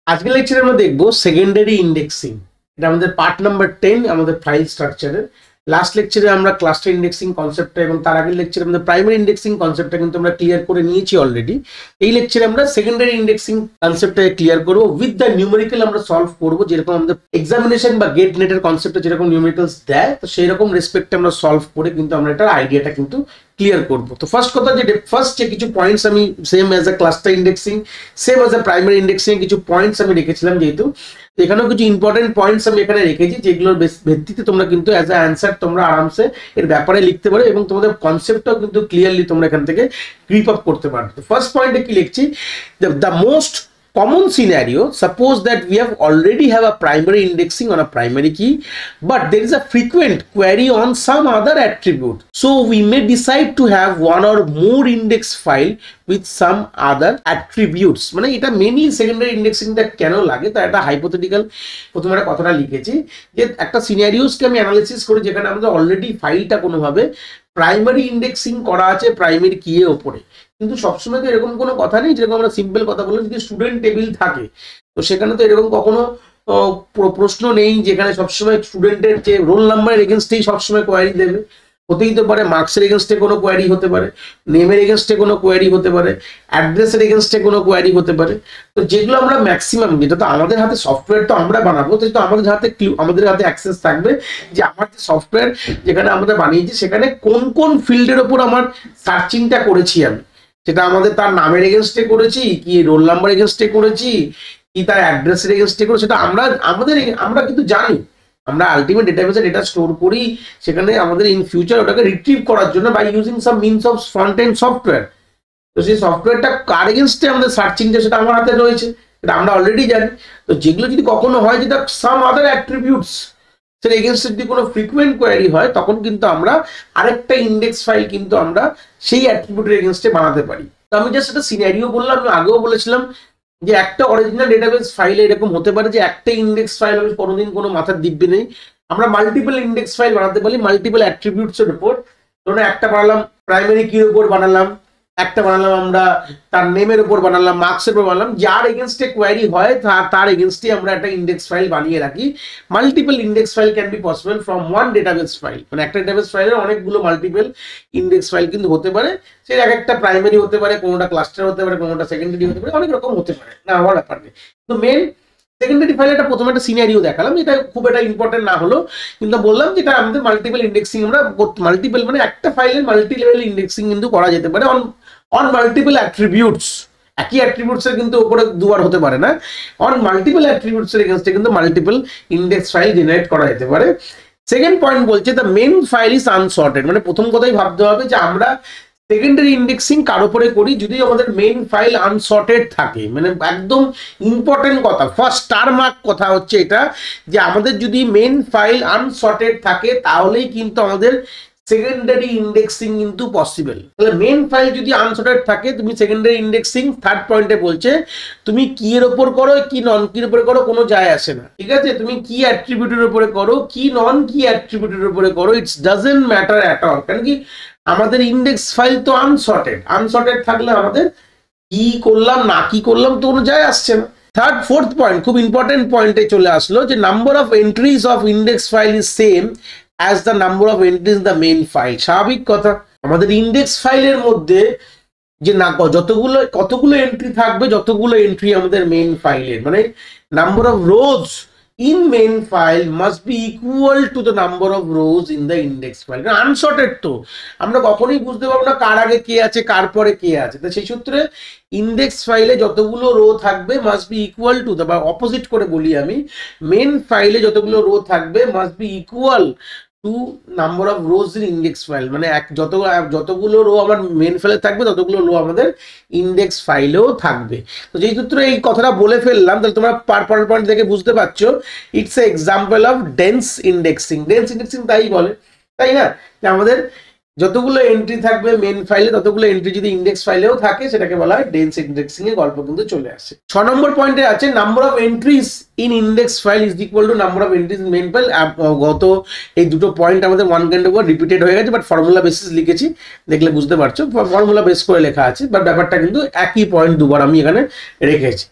আজকের লেকচারে আমরা দেখবো সেকেন্ডারি ইন্ডেক্সিং। এটা আমাদের পার্ট নাম্বার 10 আমাদের ফাইল স্ট্রাকচারের। লাস্ট লেকচারে আমরা ক্লাস্টার ইন্ডেক্সিং কনসেপ্টটা এবং তার আগের লেকচারে আমাদের প্রাইমারি ইন্ডেক্সিং কনসেপ্টটা কিন্তু আমরা ক্লিয়ার করে নিয়েছি অলরেডি। এই লেকচারে আমরা সেকেন্ডারি ইন্ডেক্সিং কনসেপ্টটা ক্লিয়ার করব উইথ দ্য নিউমেরিক্যাল আমরা সলভ করব, যেরকম আমাদের এক্সামিনেশন বা গেট নেটের কনসেপ্টে যেরকম নিউমেরিক্যালস দেয়, তো সেই রকম রেসপেক্টে আমরা সলভ করে কিন্তু আমরা এটার আইডিয়াটা কিন্তু ক্লিয়ার করব। তো ফার্স্ট কথা যে ফার্স্ট যে কিছু পয়েন্টস আমি same as a cluster indexing same as a primary indexing কিছু পয়েন্টস আমি রেখেছিলাম, যেহেতু এখানেও কিছু ইম্পর্টেন্ট পয়েন্টস আমি এখানে রেখেছি, যেগুলোর ভিত্তিতে তোমরা কিন্তু অ্যাজ এ অ্যান্সার তোমরা আরামসে এর ব্যাপারে লিখতে পারো এবং তোমাদের কনসেপ্টটাও কিন্তু ক্লিয়ারলি তোমরা এখান থেকে গ্রিপ আপ করতে পারো। তো ফার্স্ট পয়েন্টে কি লিখছি, the most common scenario, suppose that we have already have a primary indexing on a primary key, but there is a frequent query on some other attribute, so we may decide to have one or more index file with some other attributes. মানে এটা mainly secondary ইন্ডেক্সিংটা কেন লাগে, তা একটা hypothetical প্রথমে একটা কথাটা লিখেছি যে একটা সিনারিওসকে আমি অ্যানালিসিস করি যেখানে আমাদের অলরেডি ফাইলটা কোনোভাবে প্রাইমারি ইন্ডেক্সিং করা আছে প্রাইমারি কি এর উপরে, কিন্তু সবসময় তো এরকম কোনো কথা নেই। যেরকম আমরা সিম্পল কথা বললাম, যদি স্টুডেন্ট টেবিল থাকে তো সেখানে তো এরকম কখনো প্রশ্ন নেই যেখানে সবসময় স্টুডেন্টের যে রোল নাম্বারের এগেনস্টেই সবসময় কোয়ারি দেবে। হতেই তো পারে মার্কসের এগেনস্টে কোনো কোয়ারি হতে পারে, নেমের এগেনস্টে কোনো কোয়ারি হতে পারে, অ্যাড্রেসের এগেনস্টে কোনো কোয়ারি হতে পারে। তো যেগুলো আমরা ম্যাক্সিমাম, যেটা তো আমাদের হাতে সফটওয়্যার তো আমরা বানাবো, তো আমাদের হাতে অ্যাক্সেস থাকবে যে আমার যে সফটওয়্যার যেখানে আমাদের বানিয়েছি সেখানে কোন কোন ফিল্ডের ওপর আমার সার্চিংটা করেছি আমি, সেটা আমাদের তার নামের এগেনস্টে করেছি কি রোল নাম্বার এগেনস্টে করেছি কি তার অ্যাড্রেসের এগেনস্টে করেছি, সেটা আমরা কিন্তু জানি। আমরা আলটিমেট ডেটাবেসে ডেটা স্টোর করি, সেখানে আমাদের ইন ফিউচার ওটাকে রিট্রিভ করার জন্য by using some means of front end software. তো সেই সফটওয়্যারটা কার এগেনস্টে আমাদের সার্চিংটা সেটা আমার হাতে রয়েছে, সেটা আমরা অলরেডি জানি। তো যেগুলো যদি কখনো হয় যেটা সাম আদার অ্যাট্রিবিউটস, সেটা এগেনস্টে যদি কোনো ফ্রিকুয়েন্ট কোয়ারি হয়, তখন কিন্তু আমরা আরেকটা ইন্ডেক্স ফাইল কিন্তু আমরা সেই অ্যাট্রিবিউটের এগেনস্টে বানাতে পারি। তো আমি জাস্ট একটা সিনারিও বললাম, আমি আগেও বলেছিলাম যে একটা অরিজিনাল ডেটাবেস ফাইলে এরকম হতে পারে যে একটা ইন্ডেক্স ফাইল হবে, কোনোদিন কোনো মাথার দিব্যি নেই। আমরা মাল্টিপল ইন্ডেক্স ফাইল বানাতে পারি মাল্টিপল অ্যাট্রিবিউটস এর উপর। ধরুন একটা বানালাম প্রাইমারি কির উপর বানালাম, একটা বানালাম আমরা তার নেমের উপর বানালাম, মার্কসের উপর বানালাম, যার এগেনস্টে কোয়ারি হয় তার এগেনস্টে আমরা একটা ইন্ডেক্স ফাইল বানিয়ে রাখি। Multiple index file can be possible from one database file. মানে একটা ডেটাবেস ফাইলের অনেকগুলো মাল্টিপল ইন্ডেক্স ফাইল কিন্তু হতে পারে, সে এক একটা প্রাইমারি হতে পারে, কোনোটা ক্লাস্টার হতে পারে, কোনোটা সেকেন্ডারি হতে পারে, অনেক রকম হতে পারে, না আমার ব্যাপার নেই। তো মেন সেকেন্ডারি ফাইল একটা প্রথমে একটা সিনারিও দেখালাম, এটা খুব একটা ইম্পর্টেন্ট না হলো, কিন্তু বললাম যেটা আমাদের মাল্টিপল ইন্ডেক্সিং, আমরা মাল্টিপল মানে একটা ফাইলের মাল্টি লেভেল ইন্ডেক্সিং কিন্তু করা যেতে পারে অন মাল্টিপল অ্যাট্রিবিউটস। একই অ্যাট্রিবিউটস এর কিন্তু উপরে দুবার হতে পারে না, অন মাল্টিপল অ্যাট্রিবিউটস এর এগেইনস্টে কিন্তু মাল্টিপল ইন্ডেক্স ফাইল জেনারেট করা যেতে পারে। সেকেন্ড পয়েন্ট বলছে the main file is unsorted. মানে প্রথম কথাই ভাবতে হবে যে আমরা সেকেন্ডারি ইন্ডেক্সিং কার উপরে করি যদি আমাদের মেইন ফাইল আনসর্টেড থাকে। মানে একদম ইম্পর্টেন্ট কথা, ফার্স্ট স্টার মার্ক কথা হচ্ছে এটা, যে আমাদের যদি মেইন ফাইল আনসর্টেড থাকে তাহলেই কিন্তু আমাদের সেকেন্ডারি ইন্ডেক্সিং কিন্তু পসিবল। তাহলে মেইন ফাইল যদি আনসর্টেড থাকে, তুমি সেকেন্ডারি ইন্ডেক্সিং থার্ড পয়েন্টে বলছে তুমি কি এর উপর করো কি নন কির উপরে করো কোনো যায় আসে না, ঠিক আছে? তুমি কি অ্যাট্রিবিউটের উপরে করো কি নন কি অ্যাট্রিবিউটের উপরে করো, it's doesn't matter at all. কারণ কি আমাদের ইন্ডেক্স ফাইল তো আনসর্টেড থাকলে আমাদের কি করলাম না কি করলাম তো কোনো যায় আসছে না। থার্ড ফোর্থ পয়েন্ট খুব ইম্পর্টেন্ট পয়েন্টে চলে আসলো, যে number of entries of index file is same as the number of entries in the main file. স্বাভাবিক কথা, আমাদের ইন্ডেক্স ফাইলের মধ্যে যে না কতগুলো এন্ট্রি থাকবে, যতগুলো এন্ট্রি আমাদের মেইন ফাইলের, মানে number of rose in main file must be equal to the number of rows in the index file. Unsorted তো আমরা কখনোই বুঝতে পারবো না কার আগে কে আছে কার পরে কে আছে। তো সেই সূত্রে ইন্ডেক্স ফাইলে যতগুলো রো থাকবে মাস্ট বি ইকুয়াল টু, বা অপোজিট করে বলি আমি, মেন ফাইলে যতগুলো রো থাকবে must be equal to number of rows in index file. মানে যতগুলো রো আমার মেন ফাইলে থাকবে ততগুলো রো আমাদের ইন্ডেক্স ফাইলেও থাকবে। তো যেই সূত্রে এই কথাটা বলে ফেললাম, তাহলে তোমরা পরের পয়েন্ট দেখে বুঝতে পারছো it's a example of dense indexing. তাই বলে, তাই না? যে আমাদের যতগুলো এন্ট্রি থাকবে মেন ফাইলে ততগুলো এন্ট্রি যদি ইন্ডেক্স ফাইলেও থাকে সেটাকে বলা হয় ডেন্স ইন্ডেক্সিং এর গল্প কিন্তু চলে আসে। 6 নম্বর পয়েন্টে আছে number of entries in index file is equal two number of entries in main file. গত এই দুটো পয়েন্ট আমাদের ওয়ান কাইন্ড অফ রিপিটেড হয়ে গেছে, বাট ফর্মুলা বেসিস লিখেছি, দেখলে বুঝতে পারছো ফর্মুলা বেস করে লেখা আছে, বাট ব্যাপারটা কিন্তু একই পয়েন্ট দুবার আমি এখানে রেখেছি।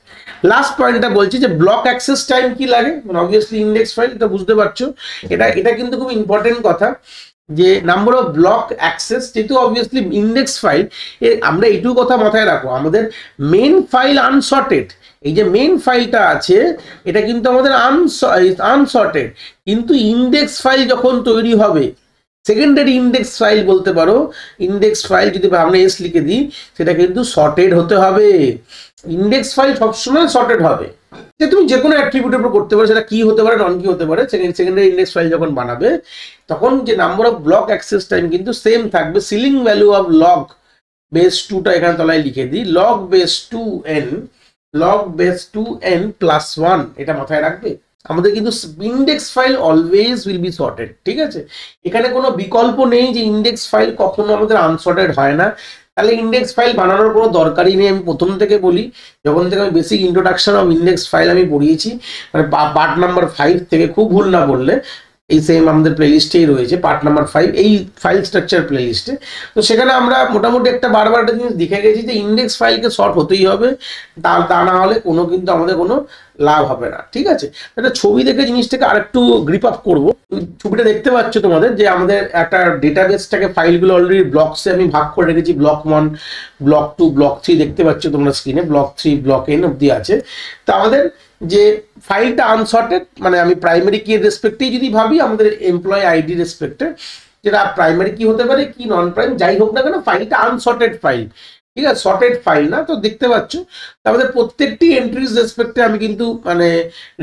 লাস্ট পয়েন্টটা বলছি যে ব্লক অ্যাক্সেস টাইম কি লাগে, মানে অবভিয়াসলি ইন্ডেক্স ফাইল, এটা বুঝতে পারছো। এটা কিন্তু খুব ইম্পর্টেন্ট কথা যে নাম্বার অফ ব্লক অ্যাক্সেস, যেহেতু অবভিয়াসলি ইন্ডেক্স ফাইল, আমরা এইটুকু কথা মাথায় রাখো, আমাদের মেন ফাইল আনসর্টেড, এই যে মেন ফাইলটা আছে এটা কিন্তু আমাদের আনসর্টেড, কিন্তু ইন্ডেক্স ফাইল যখন তৈরি হবে, সেকেন্ডারি ইন্ডেক্স ফাইল বলতে পারো, ইন্ডেক্স ফাইল যদি আমরা এস লিখে দিই সেটা কিন্তু সর্টেড হতে হবে। ইন্ডেক্স ফাইল সবসময় সর্টেড হবে, যে তুমি যে কোনো অ্যাট্রিবিউটের উপর করতে পারো, সেটা কি হতে পারে নন কি হতে পারে। সেকেন্ডারি ইন্ডেক্স ফাইল যখন বানাবে তখন যে number of block access time কিন্তু সেম থাকবে। Ceiling value of log base 2টা এখানে তলায় লিখে দিই, log base 2n, log base 2n plus 1, এটা মাথায় রাখবে। আমাদের কিন্তু index file always will be sorted, ঠিক আছে, এখানে কোনো বিকল্প নেই যে ইন্ডেক্স ফাইল কখনো আমাদের আনসর্টেড হয় না। তাহলে ইন্ডেক্স ফাইল বানানোর কোনো দরকারই নেই। আমি প্রথম থেকে বলি, যখন থেকে আমি basic introduction of index file আমি পড়িয়েছি, মানে পার্ট নাম্বার 5 থেকে, খুব ভুল না বললে এই সেম আমাদের প্লেলিস্টেই রয়েছে পার্ট নাম্বার 5, এই ফাইল স্ট্রাকচার প্লেলিস্টে। তো সেখানে আমরা মোটামুটি বারবার একটা জিনিস দেখে গেছি যে ইন্ডেক্স ফাইলকে সর্ট হতেই হবে, তা না হলে কিন্তু আমাদের কোনো লাভ হবে না, ঠিক আছে। একটা ছবি দেখে জিনিসটাকে আরেকটু গ্রিপ আপ করবো। ছবিটা দেখতে পাচ্ছ তোমাদের যে আমাদের একটা ডেটাবেসটাকে ফাইলগুলো অলরেডি ব্লকসে আমি ভাগ করে রেখেছি, ব্লক 1, ব্লক 2, ব্লক 3 দেখতে পাচ্ছ তোমরা স্ক্রিনে, ব্লক 3 ব্লক n অব্দি আছে। তো আমাদের যে ফাইলটা আনসর্টেড, মানে আমি প্রাইমারি কি রেসপেক্টেই যদি ভাবি, আমাদের এমপ্লয় আইডি রেসপেক্টে, যেটা প্রাইমারি কি হতে পারে কি নন প্রাইম যাই হোক না কেন, ফাইলটা আনসর্টেড ফাইল, ঠিক আছে, সর্টেড ফাইল না। তো দেখতে পাচ্ছ আমাদের প্রত্যেকটি এন্ট্রিজ রেসপেক্টে আমি কিন্তু মানে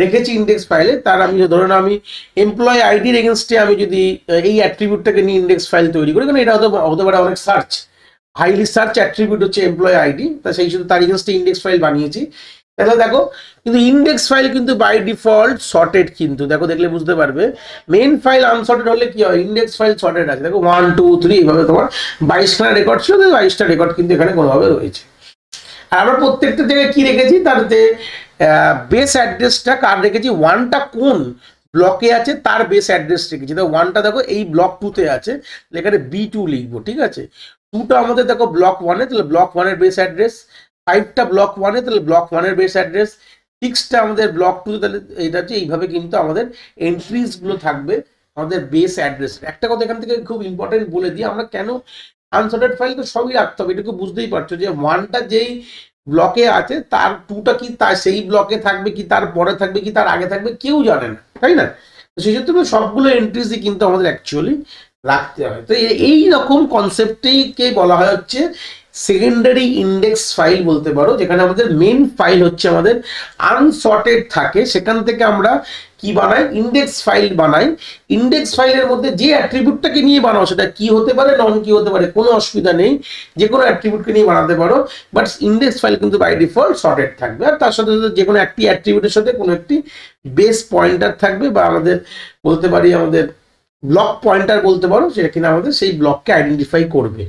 রেখেছি ইন্ডেক্স ফাইলে। তার আমি ধরুন আমি এমপ্লয় আইডির এগেনস্টে আমি যদি এই অ্যাট্রিবিউটটাকে নিয়ে ইন্ডেক্স ফাইল তৈরি করি, কারণ এটা হতে পারে অনেক সার্চ, হাইলি সার্চ অ্যাট্রিবিউট হচ্ছে এমপ্লয় আইডি, তা সেই শুধু তার এগেনস্টে ইন্ডেক্স ফাইল বানিয়েছি। তাহলে দেখো কিন্তু ইন্ডেক্স ফাইল কিন্তু বাই ডিফল্ট সর্টেড, কিন্তু দেখো দেখলে বুঝতে পারবে মেন ফাইল আনসর্টেড হলে কি হয়, ইন্ডেক্স ফাইল সর্টেড আছে। দেখো 1 2 3 এইভাবে তোমার 22খানা রেকর্ড ছিল, 22টা রেকর্ড কিন্তু এখানে কোনোভাবে রয়েছে। আর আমরা প্রত্যেকটা জায়গায় কি রেখেছি, তার যে বেস অ্যাড্রেসটা কার রেখেছি, 1টা কোন ব্লকে আছে তার বেস অ্যাড্রেস রেখেছি। দেখো 1টা দেখো এই ব্লক 2তে আছে, এখানে B2 লিখবো, ঠিক আছে। 2টা আমাদের দেখো ব্লক 1-এ, তাহলে ব্লক 1-এর বেস অ্যাড্রেস, 5টা ব্লক 1-এ, তাহলে ব্লক 1-এর বেস অ্যাড্রেস, 6টা আমাদের ব্লক 2, তাহলে এটা হচ্ছে এইভাবে কিন্তু আমাদের এন্ট্রিজ গুলো থাকবে আমাদের বেস অ্যাড্রেস। একটা কথা এখান থেকে খুব ইম্পর্টেন্ট বলে দিই, আমরা কেন আনসর্টেড ফাইল তো সবই রাখতে হবে, এটুকু বুঝতেই পারছো যে 1টা যেই ব্লকে আছে তার 2টা কি তার সেই ব্লকে থাকবে কি তার পরে থাকবে কি তার আগে থাকবে কেউ জানে না, তাই না। সেই ক্ষেত্রে সবগুলো এন্ট্রিজই কিন্তু আমাদের অ্যাকচুয়ালি রাখতে হয়। তো এই রকম কনসেপ্টেই কে বলা হয় হচ্ছে সেকেন্ডারি ইন্ডেক্স ফাইল বলতে পারো, যেখানে আমাদের মেন ফাইল হচ্ছে আমাদের আনসর্টেড থাকে, সেখান থেকে আমরা কি বানাই, ইন্ডেক্স ফাইল বানাই। ইন্ডেক্স ফাইলের মধ্যে যে অ্যাট্রিবিউটটাকে নিয়ে বানাও সেটা কি হতে পারে নন কি হতে পারে কোনো অসুবিধা নেই, যে কোনো অ্যাট্রিবিউটকে নিয়ে বানাতে পারো, বাট ইন্ডেক্স ফাইল কিন্তু বাই ডিফল্ট সর্টেড থাকবে। আর তার সাথে সাথে যে কোনো একটি অ্যাট্রিবিউটের সাথে কোনো একটি বেস পয়েন্টার থাকবে, বা আমাদের বলতে পারি আমাদের ব্লক পয়েন্টার বলতে পারো, সেটা কিনা আমাদের সেই ব্লককে আইডেন্টিফাই করবে।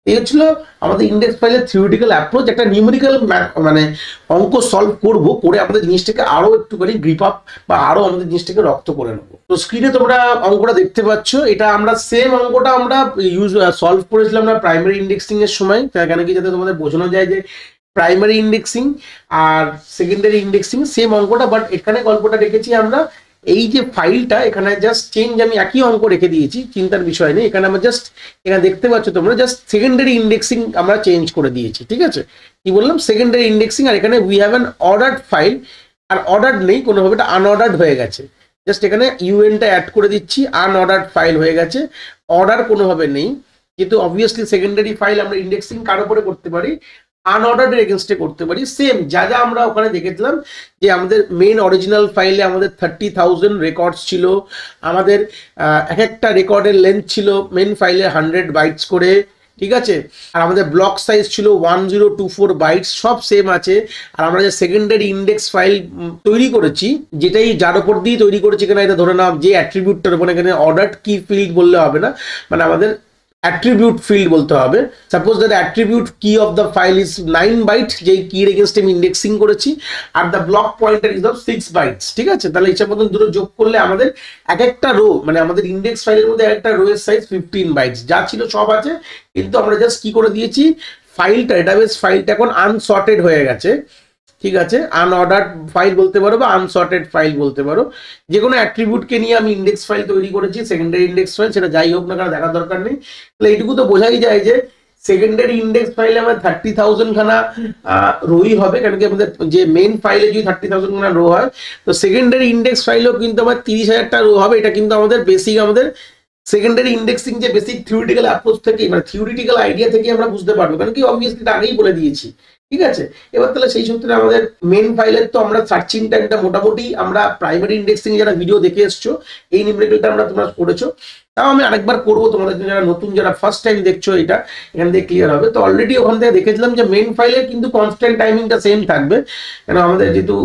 এই হচ্ছিল আমাদের ইন্ডেক্স ফাইলের থিওরিটিক্যাল অ্যাপ্রোচ। একটা নিউমেরিক্যাল মানে অঙ্ক সলভ করবো, করে আমাদের জিনিসটাকে আরো একটুখানি গ্রিপ আপ বা আরো আমাদের জিনিসটাকে রক্ত করে নেবো। তো স্ক্রিনে তোমরা অঙ্কটা দেখতে পাচ্ছ, এটা আমরা সেম অঙ্কটা আমরা সলভ করেছিলাম না প্রাইমারি ইন্ডেক্সিং এর সময়, কেন কি যাতে তোমাদের বোঝানো যায় যে প্রাইমারি ইন্ডেক্সিং আর সেকেন্ডারি ইন্ডেক্সিং সেম অঙ্কটা, বাট এখানে গল্পটা রেখেছি আমরা এই যে ফাইলটা, এখানে জাস্ট চেঞ্জ আমি একই অঙ্ক রেখে দিয়েছি, চিন্তার বিষয় নেই। এখানে আমরা জাস্ট এখানে দেখতে পাচ্ছ তোমরা জাস্ট সেকেন্ডারি ইন্ডেক্সিং আমরা চেঞ্জ করে দিয়েছি, ঠিক আছে। কি বললাম, সেকেন্ডারি ইন্ডেক্সিং, আর এখানে we have an ordered file, আর অর্ডার্ড নেই কোনোভাবে, এটা আনঅর্ডার্ড হয়ে গেছে। জাস্ট এখানে ইউএনটা অ্যাড করে দিচ্ছি, আনঅর্ডার্ড ফাইল হয়ে গেছে, অর্ডার কোনোভাবে নেই। কিন্তু অবভিয়াসলি সেকেন্ডারি ফাইল আমরা ইন্ডেক্সিং কার উপরে করতে পারি, আনঅর্ডার্ডের এগেনস্টে করতে পারি। সেম যা যা আমরা ওখানে দেখেছিলাম যে আমাদের মেন অরিজিনাল ফাইলে আমাদের 30,000 রেকর্ডস ছিল, আমাদের এক একটা রেকর্ডের লেন্থ ছিল মেন ফাইলে 100 বাইটস করে, ঠিক আছে। আর আমাদের ব্লক সাইজ ছিল 1024 বাইটস, সব সেম আছে। আর আমরা যে সেকেন্ডারি ইন্ডেক্স ফাইল তৈরি করেছি, যেটাই যার উপর দিয়ে তৈরি করেছি, এখানে এটা ধরে নাও যে অ্যাট্রিবিউটটার উপর, এখানে অর্ডার্ড কি ফিল্ড বললে হবে না, মানে আমাদের attribute field বলতে হবে। Suppose that attribute key of the file is 9 byte, যেই কির এগেইনস্ট আমি ইন্ডেক্সিং করেছি, আর the block pointer is of 6 bytes, ঠিক আছে। তাহলে হিসাব মতন দুটো যোগ করলে আমাদের এক একটা রো, মানে আমাদের ইন্ডেক্স ফাইলের মধ্যে একটা রো এর সাইজ 15 বাইটস, যা ছিল সব আছে। কিন্তু আমরা জাস্ট কি করে দিয়েছি, ফাইলটা ডেটাবেস ফাইলটা এখন আনসর্টেড হয়ে গেছে, ঠিক আছে, আনঅর্ডার্ড ফাইল বলতে পারো বা আনসর্টেড ফাইল বলতে পারো, যে কোনো অ্যাট্রিবিউটকে নিয়ে আমি ইন্ডেক্স ফাইল তৈরি করেছি, সেকেন্ডারি ইন্ডেক্স ফাইল, সেটা যাই হোক না কেন দেখার দরকার নেই। তাহলে এইটুকু তো বোঝাই যায় যে সেকেন্ডারি ইন্ডেক্স ফাইলে আমার 30,000 খানা রোই হবে, কারণ কি আমাদের যে মেন ফাইলে যদি 30,000 খানা রো হয়, তো সেকেন্ডারি ইন্ডেক্স ফাইলেও কিন্তু আমার 30,000টা রো হবে। এটা কিন্তু আমাদের বেসিক, আমাদের সেকেন্ডারি ইন্ডেক্সিং যে বেসিক থিওরিটিক্যাল অ্যাপ্রোচ থেকে, মানে থিওরিটিক্যাল আইডিয়া থেকে আমরা বুঝতে পারবো, কারণ কি অবভিয়াসলি এটা আগেই বলে দিয়েছি। ঠিক আছে, এবার তাহলে সেই সূত্রে আমাদের মেন ফাইলের তো আমরা সার্চিং টাইমটা মোটামুটি আমরা প্রাইমারি ইন্ডেক্সিং যারা ভিডিও দেখে এসছো, এই নিউমেরিক্যালটা তোমরা করেছো, তাও আমি আরেকবার করবো তোমাদের জন্য, যারা নতুন, যারা ফার্স্ট টাইম দেখছো এটা, এখান থেকে ক্লিয়ার হবে। তো অলরেডি ওখান থেকে দেখেছিলাম যে মেন ফাইলে কিন্তু কনস্ট্যান্ট টাইমিংটা সেম থাকবে, কেন আমাদের যেহেতু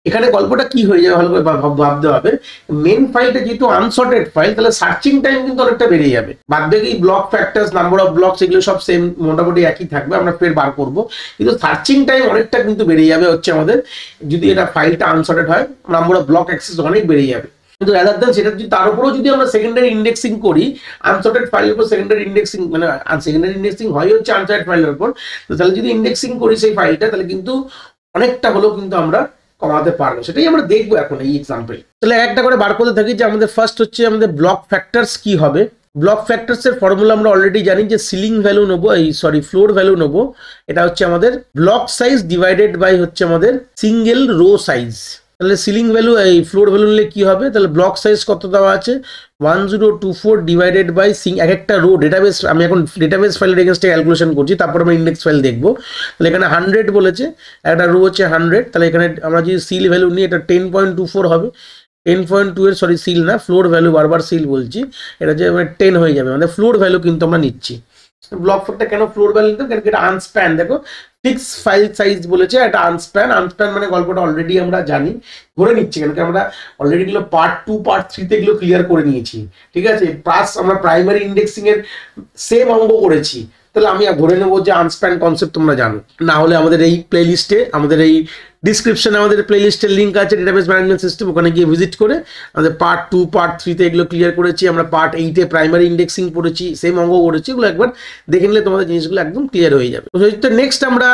এখানে গল্পটা কি হয়ে যাবে ভালো করে ভাবতে হবে, মেন ফাইলটা যেহেতু আনসর্টেড ফাইল, তাহলে সার্চিং টাইম কিন্তু অনেকটা বেড়ে যাবে। বাদ বাকি block factors, number of blocks, এগুলো সব সেম মোটামুটি একই থাকবে, আমরা ফের বার করবো, কিন্তু সার্চিং টাইম অনেকটা কিন্তু বেড়ে যাবে হচ্ছে আমাদের, যদি এটা ফাইলটা আনসর্টেড হয়, নাম্বার অফ ব্লক অ্যাক্সেস অনেক বেড়ে যাবে। কিন্তু রাদার দেন সেটা যদি তার উপরেও যদি আমরা সেকেন্ডারি ইন্ডেক্সিং করি, আনসর্টেড ফাইলের উপর সেকেন্ডারি ইন্ডেক্সিং, মানে সেকেন্ডারি ইন্ডেক্সিং হয় হচ্ছে আনসর্টেড ফাইলের উপর, তো তাহলে যদি ইন্ডেক্সিং করি সেই ফাইলটা, তাহলে কিন্তু অনেকটা হলেও কিন্তু আমরা কমাতে পারবো, সেটাই আমরা দেখবো এখন এই এক্সাম্পল। তাহলে একটা করে বার করতে থাকি যে আমাদের ফার্স্ট হচ্ছে আমাদের ব্লক ফ্যাক্টরস কি হবে। ব্লক ফ্যাক্টরস এর ফর্মুলা আমরা অলরেডি জানি যে সিলিং ভ্যালু নেবো, ফ্লোর ভ্যালু নেবো, এটা হচ্ছে আমাদের ব্লক সাইজ ডিভাইডেড বাই হচ্ছে আমাদের সিঙ্গেল রো সাইজ। তাহলে সিলিং ভ্যালু এই ফ্লোর ভ্যালু নিলে কি হবে, তাহলে ব্লক সাইজ কত দেওয়া আছে 1024 ডিভাইডেড বাই এক একটা রো ডেটাবেস, আমি এখন ডেটাবেস ফাইলের এগেইনস্টে ক্যালকুলেশন করছি, তারপর আমরা ইন্ডেক্স ফাইল দেখবো। তাহলে এখানে 100 বলেছে, একটা রো হচ্ছে 100, তাহলে এখানে আমরা যদি সিল ভ্যালু নিই এটা 10.24 হবে, 10.2 এর সিল না, ফ্লোর ভ্যালু, বারবার সিল বলছি, এটা যে 10 হয়ে যাবে, মানে ফ্লোর ভ্যালু কিন্তু আমরা নিচ্ছি। ব্লক ফ্যাক্টর কেন ফ্লোর ভ্যালু নিতে, কারণ এটা আনস্প্যান, দেখো ফিক্স ফাইল সাইজ বলেছে, এটা আনস্প্যান মানে গল্পটা অলরেডি আমরা জানি, ধরে নিচ্ছি, কেন কি আমরা অলরেডি গুলো পার্ট 2 পার্ট 3 তে এগুলো ক্লিয়ার করে নিয়েছি। ঠিক আছে, প্লাস আমরা প্রাইমারি ইন্ডেক্সিং এর সেম অঙ্গ করেছি, তাহলে আমি ধরে নেবো যে আনস্প্যান কনসেপ্ট তোমরা জানো। না হলে আমাদের এই প্লেলিস্টে, আমাদের এই ডিসক্রিপশনে আমাদের প্লেলিস্টের লিঙ্ক আছে, ডেটাবেস ম্যানেজমেন্ট সিস্টেম, ওখানে গিয়ে ভিজিট করে আমাদের পার্ট 2 পার্ট 3 তে এগুলো ক্লিয়ার করেছি, আমরা পার্ট 8 এ প্রাইমারি ইন্ডেক্সিং পড়েছি, সেম অঙ্গ করেছি, এগুলো একবার দেখে নিলে তোমাদের জিনিসগুলো একদম ক্লিয়ার হয়ে যাবে। তো নেক্সট আমরা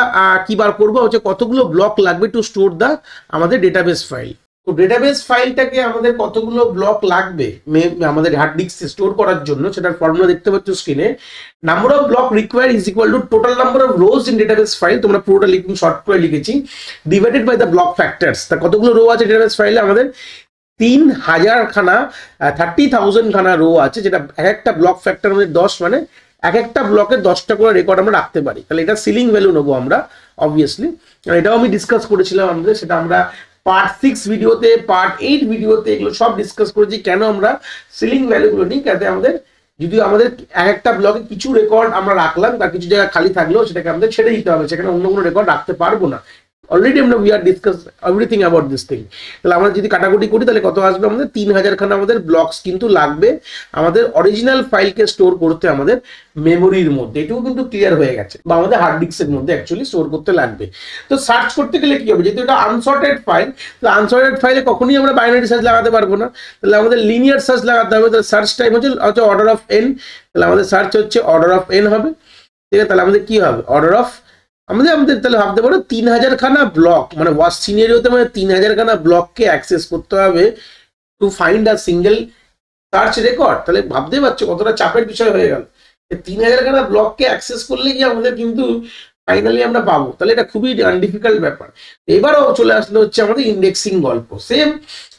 কি বার করবো হচ্ছে কতগুলো ব্লক লাগবে টু স্টোর দা আমাদের ডেটাবেস ফাইল। তো ডেটাবেস ফাইলটাকে আমাদের কতগুলো ব্লক লাগবে আমাদের হার্ড ডিস্কে স্টোর করার জন্য, সেটার ফর্মুলা দেখতে পাচ্ছ স্ক্রিনে। Number of block required is equal to total number of rows in database file, তোমরা পুরোটা লিখুন, শর্ট করে লিখেছি, divided by the block factors. তা কতগুলো রো আছে ডেটাবেস ফাইলে, আমাদের 3000 খানা 30,000 খানা রো আছে, যেটা এক একটা ব্লক ফ্যাক্টর আমাদের 10, মানে এক একটা ব্লকে 10টা করে রেকর্ড আমরা রাখতে পারি। তাহলে এটা সিলিং ভ্যালু নেবো আমরা অবভিয়াসলি, এটাও আমি ডিসকাস করেছিলাম আমাদের, সেটা আমরা পার্ট 6 ভিডিওতে, পার্ট 8 ভিডিওতে এগুলো সব ডিসকাস করেছি, কেন আমরা সিলিং ভ্যালুগুলো নিই, যাতে আমাদের যদি আমাদের এক একটা ব্লকে কিছু রেকর্ড আমরা রাখলাম, বা কিছু জায়গা খালি থাকলেও সেটাকে আমাদের ছেড়ে দিতে হবে, সেখানে অন্য কোনো রেকর্ড রাখতে পারবো না। অলরেডি আমরা we are discuss everything about this thing. তাহলে আমরা যদি কাটাকুটি করি, তাহলে কত আসবে, আমাদের 3000 খানা আমাদের ব্লকস কিন্তু লাগবে আমাদের অরিজিনাল ফাইলকে স্টোর করতে আমাদের মেমোরির মধ্যে, এটুকু কিন্তু ক্লিয়ার হয়ে গেছে, বা আমাদের হার্ড ডিস্কের মধ্যে অ্যাকচুয়ালি স্টোর করতে লাগবে। তো সার্চ করতে গেলে কি হবে, যেহেতু এটা আনসর্টেড ফাইল, তো আনসর্টেড ফাইলে কখনোই আমরা বাইনারি সার্চ লাগাতে পারবো না, তাহলে আমাদের লিনিয়ার সার্চ লাগাতে হবে। তাহলে সার্চ টাইম হচ্ছে অর্ডার অফ এন, তাহলে আমাদের সার্চ হচ্ছে অর্ডার অফ এন হবে। ঠিক আছে, তাহলে আমাদের কি হবে, অর্ডার অফ আমাদের তাহলে ভাবতে পারো 3000 খানা ব্লক, মানে ওয়ার্স্ট সিনারিওতে মানে 3000 খানা ব্লককে অ্যাক্সেস করতে হবে to find a single search record. তাহলে ভাবতে পারছো কতটা চাপের বিষয় হয়ে গেল, 3000 খানা ব্লককে অ্যাক্সেস করলে কি আমাদের কিন্তু ফাইনালি আমরা পাবো, তাহলে এটা খুবই আনডিফিকাল্ট ব্যাপার। এবারও চলে আসলে হচ্ছে আমাদের ইন্ডেক্সিং গল্প, সেম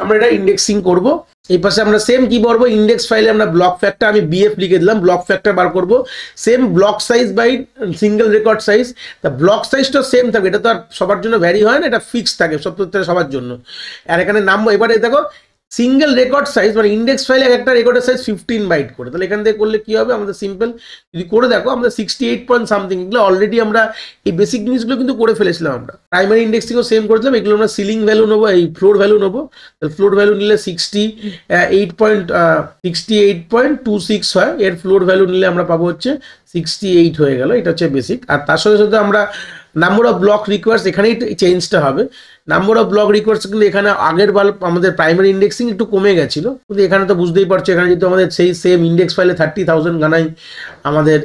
আমরা এটা ইন্ডেক্সিং করবো। এই পাশে আমরা সেম কি করবো, ইন্ডেক্স ফাইলে আমরা ব্লক ফ্যাক্টর, আমি বিএফ লিখে দিলাম, ব্লক ফ্যাক্টর বার করবো, same block size by single record size. তা ব্লক সাইজটা সেম থাকবে, এটা তো আর সবার জন্য ভ্যারি হয় না, এটা ফিক্স থাকে সবার জন্য। আর এখানে নামবো, এবারে দেখো সিঙ্গেল রেকর্ড সাইজ, মানে ইন্ডেক্স ফাইলে একটা রেকর্ডের সাইজ 15 বাইট করে, তাহলে এখান থেকে করলে কি হবে, আমাদের সিম্পল যদি করে দেখো, আমাদের 68 পয়েন্ট সামথিং, এগুলো অলরেডি আমরা এই বেসিক জিনিসগুলো কিন্তু করে ফেলেছিলাম। আমরা প্রাইমারি ইন্ডেক্সিংও সেম করেছিলাম, এগুলো আমরা সিলিং ভ্যালু নেবো, এই ফ্লোর ভ্যালু নেবো। ফ্লোর ভ্যালু নিলে 68.26 হয়, এর ফ্লোর ভ্যালু নিলে আমরা পাবো হচ্ছে 68 হয়ে গেল, এটা হচ্ছে বেসিক। আর তার সাথে সাথে আমরা নাম্বার অফ ব্লক রিকোয়ার্স, এখানেই চেঞ্জটা হবে, নাম্বার অফ ব্লক রিকোয়ার্স কিন্তু এখানে আগের বার আমাদের প্রাইমারি ইন্ডেক্সিং একটু কমে গেছিলো, কিন্তু এখানে তো বুঝতেই পারছো এখানে যেহেতু আমাদের সেই সেম ইন্ডেক্স ফাইলে 30,000 গানাই আমাদের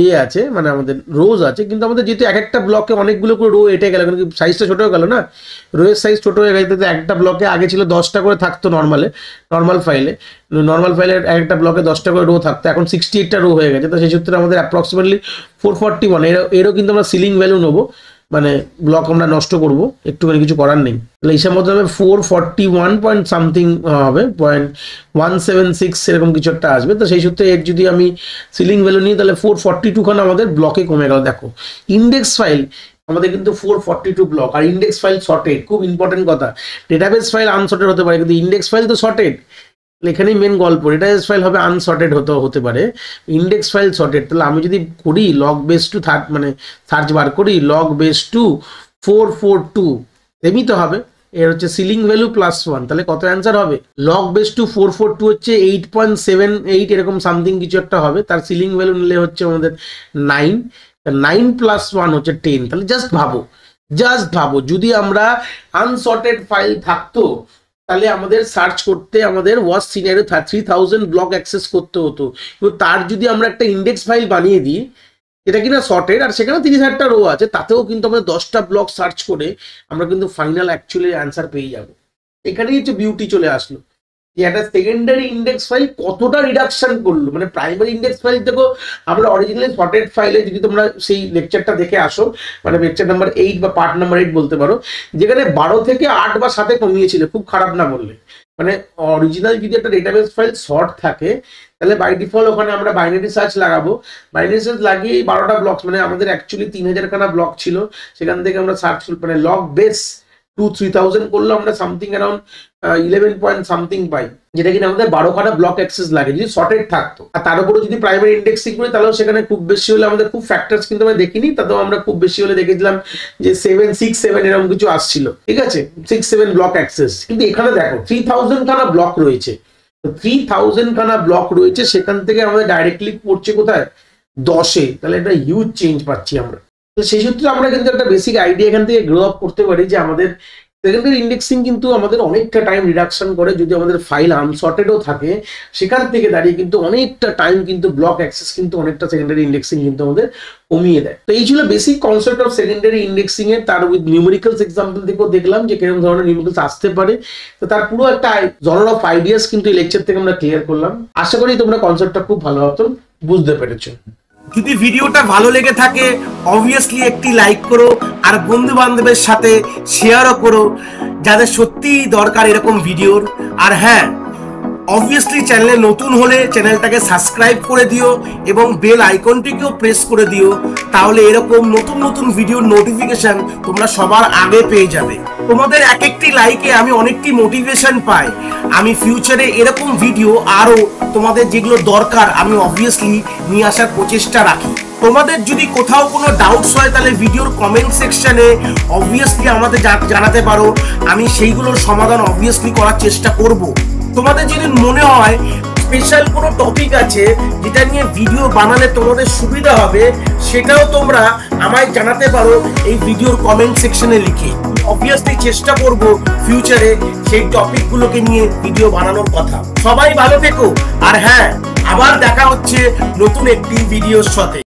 ইয়ে আছে, মানে আমাদের রোজ আছে, কিন্তু আমাদের যেহেতু এক একটা ব্লকে অনেকগুলো করে রো এটে গেল, কিন্তু সাইজটা ছোটো হয়ে গেল না, রোয়ের সাইজ ছোটো হয়ে গেছে। তো একটা ব্লকে আগে ছিল 10টা করে থাকতো নর্মাল ফাইলের একটা ব্লকে 10টা করে রো থাকতো, এখন 68টা রো হয়ে গেছে। তো সেই সূত্রে আমাদের অ্যাপ্রক্সিমেটলি 441 এরও কিন্তু আমরা সিলিং ভ্যালু নেবো, মানে ব্লক আমরা নষ্ট করব, একটুখানি কিছু করার নেই। তাহলে হিসাব মতো হবে 441 পয়েন্ট সামথিং হবে, 0.176 এরকম কিছু একটা আসবে। তো সেই সূত্রে এর যদি আমি সিলিং ভ্যালু নিই তাহলে 442 খানা আমাদের ব্লকে কমে গেল। দেখো ইন্ডেক্স ফাইল আমাদের কিন্তু 442 ব্লক, আর ইন্ডেক্স ফাইল সর্টেড, খুব ইম্পর্টেন্ট কথা। ডেটাবেস ফাইল আনসর্টেড হতে পারে, কিন্তু ইন্ডেক্স ফাইল তো সর্টেড। এখানেই মেন গল্প, ডেটাবেস ফাইল হবে আনসর্টেড হতে পারে, ইন্ডেক্স ফাইল সর্টেড। তাহলে আমি যদি করি লগ বেস টু মানে সার্চ বার করি লগ বেস টু 442, এমনি তো হবে। এর হচ্ছে সিলিং ভ্যালু +1, তাহলে কত অ্যান্সার হবে? লগ বেস টু 442 হচ্ছে 8.78 এরকম সামথিং কিছু একটা হবে। তার সিলিং ভ্যালু নিলে হচ্ছে আমাদের 9, 9 + 1 হচ্ছে 10। তাহলে জাস্ট ভাবো যদি আমরা আনসর্টেড ফাইল থাকতো তাহলে আমাদের সার্চ করতে আমাদের ওয়ার্স্ট সিনারিও 3000 ব্লক অ্যাক্সেস করতে হতো। কিন্তু তার যদি আমরা একটা ইন্ডেক্স ফাইল বানিয়ে দিই এটা কিনা সর্টেড, আর সেখানে 30,000টা রো আছে, তাতেও কিন্তু আমরা 10টা ব্লক সার্চ করে আমরা কিন্তু ফাইনাল অ্যাকচুয়ালি অ্যান্সার পেয়ে যাব। এখানেই হচ্ছে বিউটি চলে আসলো যে একটা সেকেন্ডারি ইন্ডেক্স ফাইল কতটা রিডাকশন করলো। মানে প্রাইমারি ইন্ডেক্স ফাইল দেখো আমরা অরিজিনালি সর্টেড ফাইলে, যদি তোমরা সেই লেকচারটা দেখে আসো, মানে লেকচার নাম্বার 8 বা পার্ট নাম্বার 8 বলতে পারো, যেখানে 12 থেকে 8 বা 7 কমিয়েছিল, খুব খারাপ না বললে। মানে অরিজিনাল যদি একটা ডেটাবেস ফাইল শর্ট থাকে তাহলে বাই ডিফল্ট ওখানে আমরা বাইনারি সার্চ লাগাবো, বাইনারি সার্চ লাগিয়ে 12টা ব্লক, মানে আমাদের অ্যাকচুয়ালি 3000 খানা ব্লক ছিল, সেখান থেকে আমরা সার্চ মানে লগ বেস টু 3000 করলে আমরা সামথিং অ্যারাউন্ড 11 পয়েন্ট সামথিং পাই, যেটা কিনা আমাদের 12 খানা ব্লক অ্যাক্সেস লাগে যদি সর্টেড থাকতো। আর তার উপরে যদি প্রাইমারি ইন্ডেক্সিং করি তাহলেও সেখানে খুব বেশি হলে আমাদের খুব ফ্যাক্টরস কিন্তু আমরা দেখিনি, তাতেও আমরা খুব বেশি হলে দেখেছিলাম যে 767 এরকম কিছু আসছিল, ঠিক আছে, 6-7 ব্লক অ্যাক্সেস। কিন্তু এখানে দেখো 3000 খানা ব্লক রয়েছে, 3000 খানা ব্লক রয়েছে, সেখান থেকে আমাদের ডাইরেক্টলি পড়ছে কোথায়? 10-এ। তাহলে একটা হিউজ চেঞ্জ পাচ্ছি আমরা। তো সেই সূত্রে আমরা কিন্তু একটা বেসিক আইডিয়া এখান থেকে গ্রো আপ করতে পারি যে আমাদের সেকেন্ডারি ইন্ডেক্সিং কিন্তু আমাদের অনেকটা টাইম রিডাকশন করে। যদি আমাদের ফাইল আনসর্টেডও থাকে সেখান থেকে দাঁড়িয়ে কিন্তু অনেকটা টাইম কিন্তু ব্লক অ্যাক্সেস কিন্তু অনেকটা সেকেন্ডারি ইন্ডেক্সিং কিন্তু আমাদের কমিয়ে দেয়। তো এই ছিল basic concept of secondary indexing এর। তার উইথ নিউমেরিক্যালস এক্সাম্পল থেকেও দেখলাম যে কিরকম ধরনের নিউমেরিক্যালস আসতে পারে। তো তার পুরো একটা জনর অফ আইডিয়াস কিন্তু এই লেকচার থেকে আমরা ক্লিয়ার করলাম। আশা করি তোমরা কনসেপ্টটা খুব ভালো মতন বুঝতে পেরেছো। যদি ভিডিওটা ভালো লেগে থাকে অবভিয়াসলি একটি লাইক করো, আর বন্ধু বান্ধবের সাথে শেয়ারও করো যাদের সত্যিই দরকার এরকম ভিডিওর। আর হ্যাঁ, অবভিয়াসলি চ্যানেলে নতুন হলে চ্যানেলটাকে সাবস্ক্রাইব করে দিও এবং বেল আইকনটিকেও প্রেস করে দিও, তাহলে এরকম নতুন নতুন ভিডিওর নোটিফিকেশন তোমরা সবার আগে পেয়ে যাবে। তোমাদের এক একটি লাইকে আমি অনেকটি মোটিভেশন পাই, আমি ফিউচারে এরকম ভিডিও আরো তোমাদের যেগুলো দরকার আমি অবভিয়াসলি নিয়ে আসার প্রচেষ্টা রাখি। তোমাদের যদি কোথাও কোনো ডাউটস হয় তাহলে ভিডিওর কমেন্ট সেকশনে অবভিয়াসলি আমাদের জানাতে পারো, আমি সেইগুলোর সমাধান অবভিয়াসলি করার চেষ্টা করব। তোমাদের যদি মনে হয় স্পেশাল কোনো টপিক আছে যেটা নিয়ে ভিডিও বানালে তোমাদের সুবিধা হবে, সেটাও তোমরা আমায় জানাতে পারো এই ভিডিওর কমেন্ট সেকশনে লিখে। অবভিয়াসলি চেষ্টা করব ফিউচারে সেই টপিকগুলোকে নিয়ে ভিডিও বানানোর কথা। সবাই ভালো থেকো, আর হ্যাঁ, আবার দেখা হচ্ছে নতুন একটি ভিডিওর সাথে।